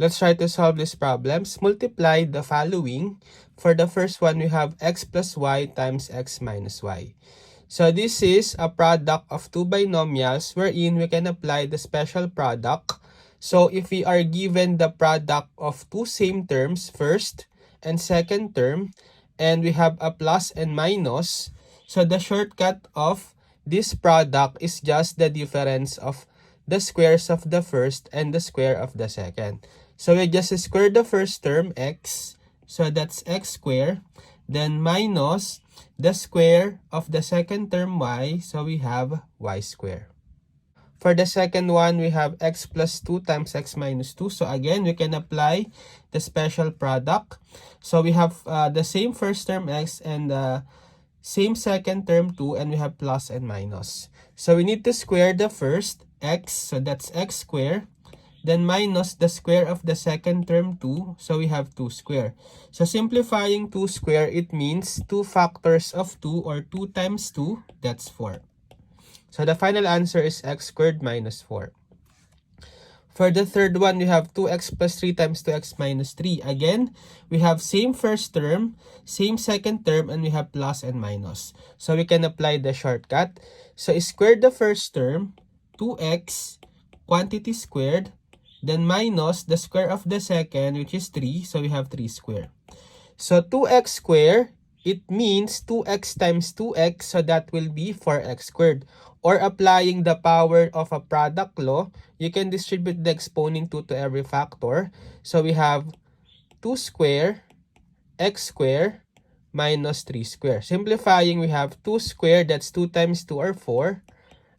Let's try to solve these problems. Multiply the following. For the first one, we have x plus y times x minus y. So this is a product of two binomials wherein we can apply the special product. So if we are given the product of two same terms, first and second term, and we have a plus and minus, so the shortcut of this product is just the difference of the squares of the first and the square of the second. So we just square the first term, x, so that's x squared, then minus the square of the second term y, so we have y squared. For the second one, we have x plus 2 times x minus 2. So again, we can apply the special product. So we have the same first term x and the same second term 2, and we have plus and minus. So we need to square the first x, so that's x squared. Then minus the square of the second term 2, so we have 2 squared. So simplifying 2 squared, it means 2 factors of 2 or 2 times 2, that's 4. So the final answer is x squared minus 4. For the third one, we have 2x plus 3 times 2x minus 3. Again, we have same first term, same second term, and we have plus and minus. So we can apply the shortcut. So square the first term, 2x, quantity squared, then minus the square of the second, which is 3. So we have 3 squared. So 2x squared, it means 2x times 2x, so that will be 4x squared. Or applying the power of a product law, you can distribute the exponent 2 to every factor. So we have 2 squared, x squared, minus 3 squared. Simplifying, we have 2 squared, that's 2 times 2 or 4.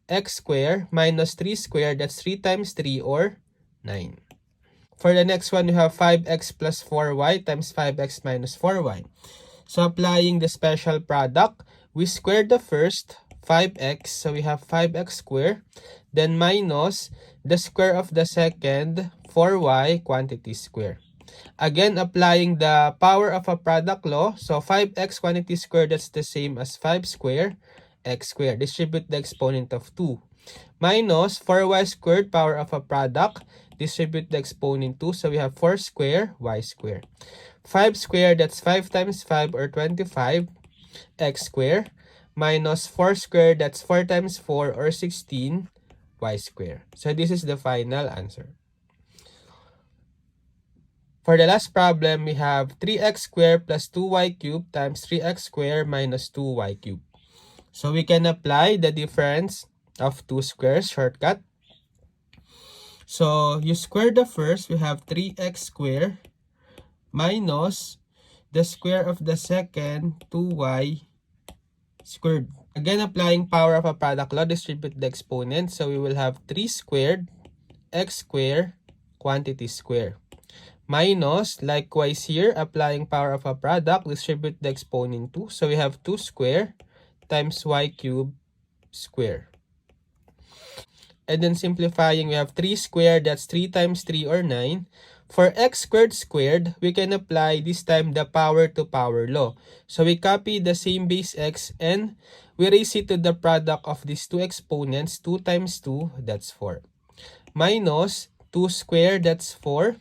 X squared minus 3 squared, that's 3 times 3 or 9. For the next one, we have 5x plus 4y times 5x minus 4y. So applying the special product, we square the first, 5x, so we have 5x squared, then minus the square of the second, 4y, quantity squared. Again, applying the power of a product law, so 5x quantity squared, that's the same as 5 squared, x squared. Distribute the exponent of 2. Minus 4y squared, power of a product, distribute the exponent 2, so we have 4 squared, y squared. 5 squared, that's 5 times 5 or 25, x squared. Minus 4 squared, that's 4 times 4 or 16, y squared. So this is the final answer. For the last problem, we have 3x squared plus 2y cubed times 3x squared minus 2y cubed. So we can apply the difference of 2 squares shortcut. So you square the first, we have 3x squared minus the square of the second, 2y squared. Again, applying power of a product law, distribute the exponent. So we will have 3 squared, x squared, quantity squared. Minus, likewise here, applying power of a product, distribute the exponent 2. So we have 2 squared times y cubed squared. And then simplifying, we have 3 squared, that's 3 times 3 or 9. For x squared squared, we can apply this time the power to power law. So we copy the same base x and we raise it to the product of these two exponents. 2 times 2, that's 4. Minus 2 squared, that's 4.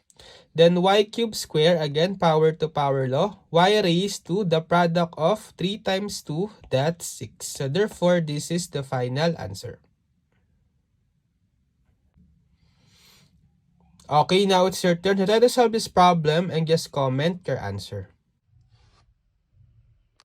Then y cubed square, again power to power law. Y raised to the product of 3 times 2, that's 6. So therefore, this is the final answer. Okay, now it's your turn to try to solve this problem and just comment your answer.